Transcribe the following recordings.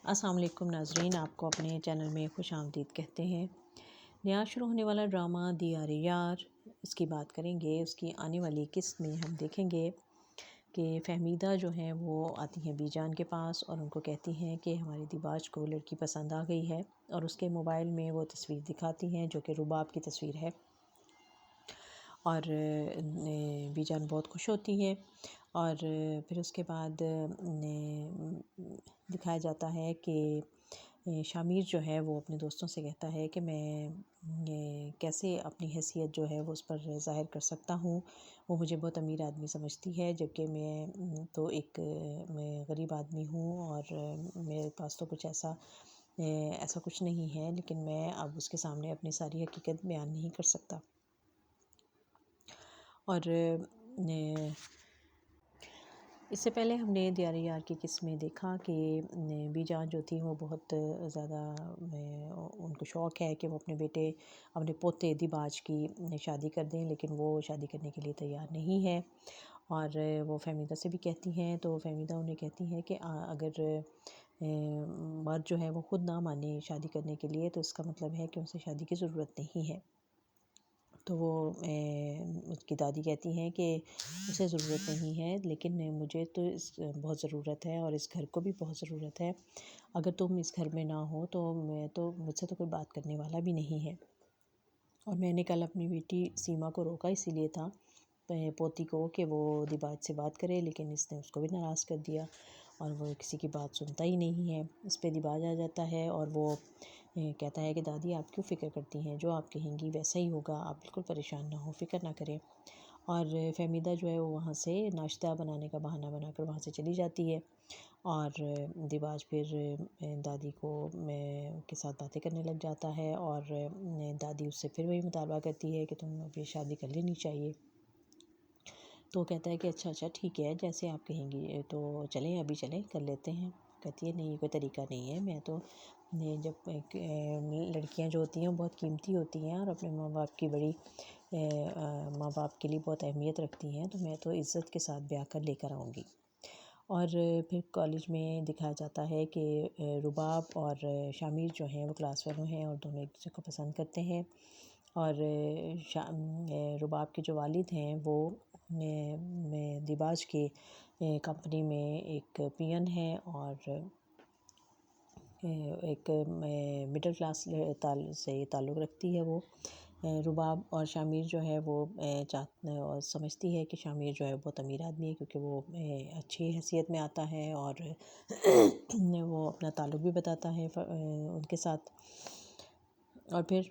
السلام علیکم ناظرین، آپ کو اپنے چینل میں خوش آمدید کہتے ہیں۔ نیا شروع ہونے والا ڈرامہ دی آر یار، اس کی بات کریں گے۔ اس کی آنے والی قسط میں ہم دیکھیں گے کہ فہمیدہ جو ہیں وہ آتی ہیں بی جان کے پاس اور ان کو کہتی ہیں کہ ہماری دیباج کو لڑکی پسند آ گئی ہے، اور اس کے موبائل میں وہ تصویر دکھاتی ہیں جو کہ رباب کی تصویر ہے، اور بی جان بہت خوش ہوتی ہے۔ اور پھر اس کے بعد دکھایا جاتا ہے کہ شامیر جو ہے وہ اپنے دوستوں سے کہتا ہے کہ میں کیسے اپنی حیثیت جو ہے وہ اس پر ظاہر کر سکتا ہوں، وہ مجھے بہت امیر آدمی سمجھتی ہے، جبکہ میں تو ایک غریب آدمی ہوں اور میرے پاس تو کچھ ایسا کچھ نہیں ہے، لیکن میں اب اس کے سامنے اپنی ساری حقیقت بیان نہیں کر سکتا۔ اور اس سے پہلے ہم نے دی آر یار کی قسط میں دیکھا کہ بی جان جو تھی وہ بہت زیادہ ان کو شوق ہے کہ وہ اپنے پوتے دیباج کی شادی کر دیں، لیکن وہ شادی کرنے کے لیے تیار نہیں ہے، اور وہ فہمیدہ سے بھی کہتی ہیں، تو فہمیدہ انہیں کہتی ہیں کہ اگر مرد جو ہے وہ خود نہ مانے شادی کرنے کے لیے تو اس کا مطلب ہے کہ اسے شادی کی ضرورت نہیں ہے۔ تو وہ اس کی دادی کہتی ہیں کہ اسے ضرورت نہیں ہے، لیکن مجھے تو بہت ضرورت ہے، اور اس گھر کو بھی بہت ضرورت ہے، اگر تم اس گھر میں نہ ہو تو مجھ سے تو کوئی بات کرنے والا بھی نہیں ہے۔ اور میں نے کل اپنی بیٹی سیما کو روکا اسی لیے تھا، پوتی کو، کہ وہ دیباج سے بات کرے، لیکن اس نے اس کو بھی ناراض کر دیا، اور وہ کسی کی بات سنتا ہی نہیں ہے۔ اس پہ دیباج آ جاتا ہے اور وہ کہتا ہے کہ دادی آپ کیوں فکر کرتی ہیں، جو آپ کہیں گی ویسا ہی ہوگا، آپ بالکل پریشان نہ ہو، فکر نہ کریں۔ اور فہمیدہ جو ہے وہ وہاں سے ناشتہ بنانے کا بہانہ بنا کر وہاں سے چلی جاتی ہے، اور دیباج پھر دادی کے ساتھ باتیں کرنے لگ جاتا ہے، اور دادی اس سے پھر وہی مطالبہ کرتی ہے کہ تم ابھی شادی کر لینی چاہیے۔ تو کہتا ہے کہ اچھا ٹھیک ہے، جیسے آپ کہیں گی، تو ابھی چلیں کر لیتے ہیں۔ کہتی ہے نہیں، یہ کوئی طریقہ نہیں ہے، میں تو جب لڑکیاں جو ہوتی ہیں وہ بہت قیمتی ہوتی ہیں اور اپنے ماں باپ کے لیے بہت اہمیت رکھتی ہیں، تو میں تو عزت کے ساتھ بیاہ کر لے کر آؤں گی۔ اور پھر کالج میں دکھایا جاتا ہے کہ رباب اور شامیر جو ہیں وہ کلاس فیلو ہیں اور دونوں ایک دوسرے کو پسند کرتے ہیں، اور رباب کے جو والد ہیں وہ دیباج کی کمپنی میں ایک پین ہے، اور ایک مڈل کلاس سے تعلق رکھتی ہے وہ رباب، اور شامیر جو ہے وہ سمجھتی ہے کہ شامیر جو ہے بہت امیر آدمی ہے، کیونکہ وہ اچھی حیثیت میں آتا ہے، اور وہ اپنا تعلق بھی بتاتا ہے ان کے ساتھ۔ اور پھر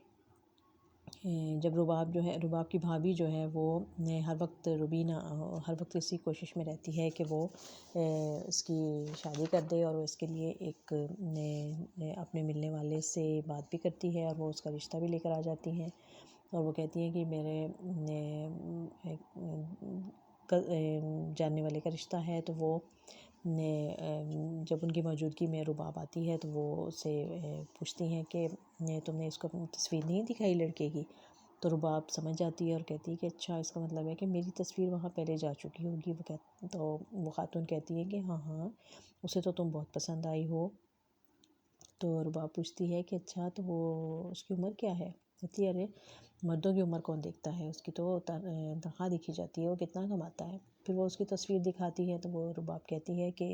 جب رباب کی بھابھی جو ہے وہ ہر وقت اسی کوشش میں رہتی ہے کہ وہ اس کی شادی کر دے، اور وہ اس کے لیے ایک اپنے ملنے والے سے بات بھی کرتی ہے، اور وہ اس کا رشتہ بھی لے کر آ جاتی ہیں، اور وہ کہتی ہیں کہ میرے جاننے والے کا رشتہ ہے، تو وہ جب ان کی موجودگی میں رباب آتی ہے تو وہ اس سے پوچھتی ہیں کہ تم نے اس کو اپنی تصویر نہیں دکھائی لڑکے کی؟ تو رباب سمجھ جاتی ہے اور کہتی ہے کہ اچھا، اس کا مطلب ہے کہ میری تصویر وہاں پہلے جا چکی ہوگی۔ تو وہ خاتون کہتی ہے کہ ہاں اسے تو تم بہت پسند آئی ہو۔ تو رباب پوچھتی ہے کہ اچھا، تو وہ اس کی عمر کیا ہے؟ کہتی ہے ارے مردوں کی عمر کون دیکھتا ہے، اس کی تو تنخواہ دیکھی جاتی ہے، وہ کتنا کماتا ہے۔ پھر وہ اس کی تصویر دکھاتی ہے، تو وہ رباب کہتی ہے کہ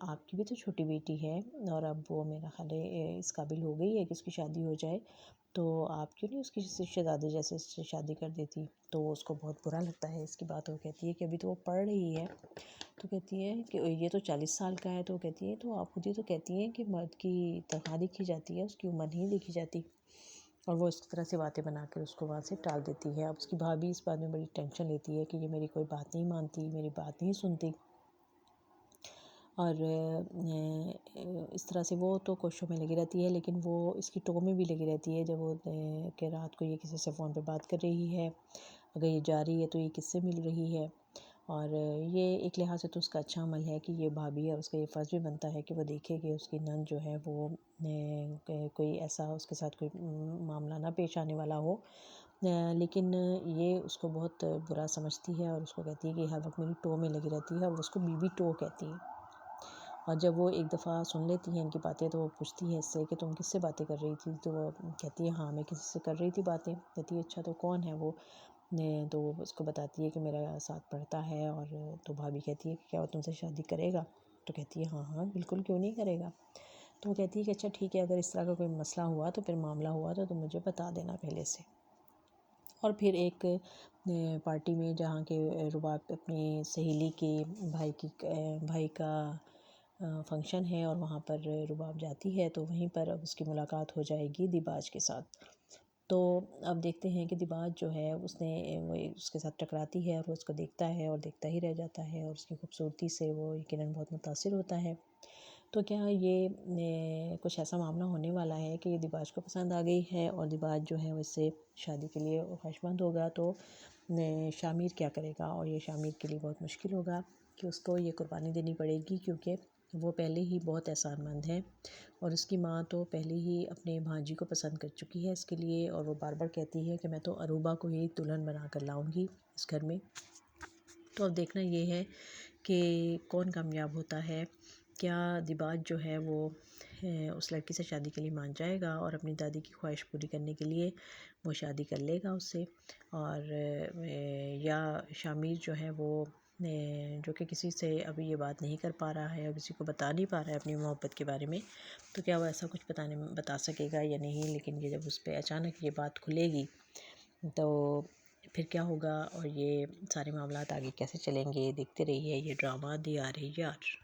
آپ کی بھی تو چھوٹی بیٹی ہے، اور اب وہ میرا خیال ہے اس قابل ہو گئی ہے کہ اس کی شادی ہو جائے، تو آپ کیوں نہیں اس کی شہزادے جیسے سے شادی کر دیتی؟ تو اس کو بہت برا لگتا ہے اس کی بات، وہ کہتی ہے کہ ابھی تو وہ پڑھ رہی ہے۔ تو کہتی ہے کہ یہ تو 40 سال کا ہے، تو کہتی ہے تو آپ خود ہی تو کہتی ہیں کہ مرد کی تنخواہ دیکھی جاتی ہے، اس کی عمر نہیں دیکھی جاتی۔ اور وہ اس طرح سے باتیں بنا کر اس کو وہاں سے ٹال دیتی ہے۔ اب اس کی بھابھی اس بات میں بڑی ٹینشن لیتی ہے کہ یہ میری کوئی بات نہیں مانتی، میری بات نہیں سنتی، اور اس طرح سے وہ تو کوششوں میں لگی رہتی ہے، لیکن وہ اس کی ٹو میں بھی لگی رہتی ہے، جب وہ کہ رات کو یہ کسی سے فون پہ بات کر رہی ہے، اگر یہ جا رہی ہے تو یہ کس سے مل رہی ہے، اور یہ ایک لحاظ سے تو اس کا اچھا عمل ہے کہ یہ بھابھی، اور اس کا یہ فرض بھی بنتا ہے کہ وہ دیکھے کہ اس کی نند جو ہے وہ کوئی ایسا اس کے ساتھ کوئی معاملہ نہ پیش آنے والا ہو، لیکن یہ اس کو بہت برا سمجھتی ہے، اور اس کو کہتی ہے کہ ہر وقت میری ٹو میں لگی رہتی ہے، اور وہ اس کو بی بی ٹو کہتی ہے۔ اور جب وہ ایک دفعہ سن لیتی ہیں ان کی باتیں تو وہ پوچھتی ہے اس سے کہ تم کس سے باتیں کر رہی تھی؟ تو وہ کہتی ہے ہاں میں کسی سے کر رہی تھی باتیں. کہتی ہے اچھا تو کون ہے وہ؟ تو وہ اس کو بتاتی ہے کہ میرا ساتھ پڑھتا ہے. اور تو بھابھی کہتی ہے کہ کیا وہ تم سے شادی کرے گا؟ تو کہتی ہے ہاں ہاں بالکل، کیوں نہیں کرے گا. تو وہ کہتی ہے کہ اچھا ٹھیک ہے، اگر اس طرح کا کوئی مسئلہ ہوا تو پھر معاملہ ہوا تو تم مجھے بتا دینا پہلے سے. اور پھر ایک پارٹی میں جہاں کہ رباب اپنی سہیلی کے بھائی کا فنکشن ہے اور وہاں پر رباب جاتی ہے تو وہیں پر اب اس کی ملاقات ہو جائے گی دیباج کے ساتھ. تو اب دیکھتے ہیں کہ دیباج جو ہے وہ اس کے ساتھ ٹکراتی ہے اور وہ اس کو دیکھتا ہے اور دیکھتا ہی رہ جاتا ہے اور اس کی خوبصورتی سے وہ یقیناً بہت متاثر ہوتا ہے. تو کیا یہ کچھ ایسا معاملہ ہونے والا ہے کہ یہ دیباج کو پسند آ گئی ہے اور دیباج جو ہے وہ اس سے شادی کے لیے خواہشمند ہوگا. تو شامیر کیا کرے گا؟ اور یہ شامیر کے لیے بہت مشکل ہوگا کہ اس کو یہ قربانی دینی پڑے گی، کیونکہ وہ پہلے ہی بہت احسان مند ہے اور اس کی ماں تو پہلے ہی اپنے بھانجی کو پسند کر چکی ہے اس کے لیے، اور وہ بار بار کہتی ہے کہ میں تو عروبہ کو ہی دلہن بنا کر لاؤں گی اس گھر میں. تو اب دیکھنا یہ ہے کہ کون کامیاب ہوتا ہے. کیا دیباج جو ہے وہ اس لڑکی سے شادی کے لیے مان جائے گا اور اپنی دادی کی خواہش پوری کرنے کے لیے وہ شادی کر لے گا اس سے، اور یا شامیر جو ہے وہ جو کہ کسی سے ابھی یہ بات نہیں کر پا رہا ہے اور کسی کو بتا نہیں پا رہا ہے اپنی محبت کے بارے میں، تو کیا وہ ایسا کچھ بتا سکے گا یا نہیں. لیکن یہ جب اس پہ اچانک یہ بات کھلے گی تو پھر کیا ہوگا اور یہ سارے معاملات آگے کیسے چلیں گے؟ دیکھتے رہیے یہ ڈرامہ دی آر یار.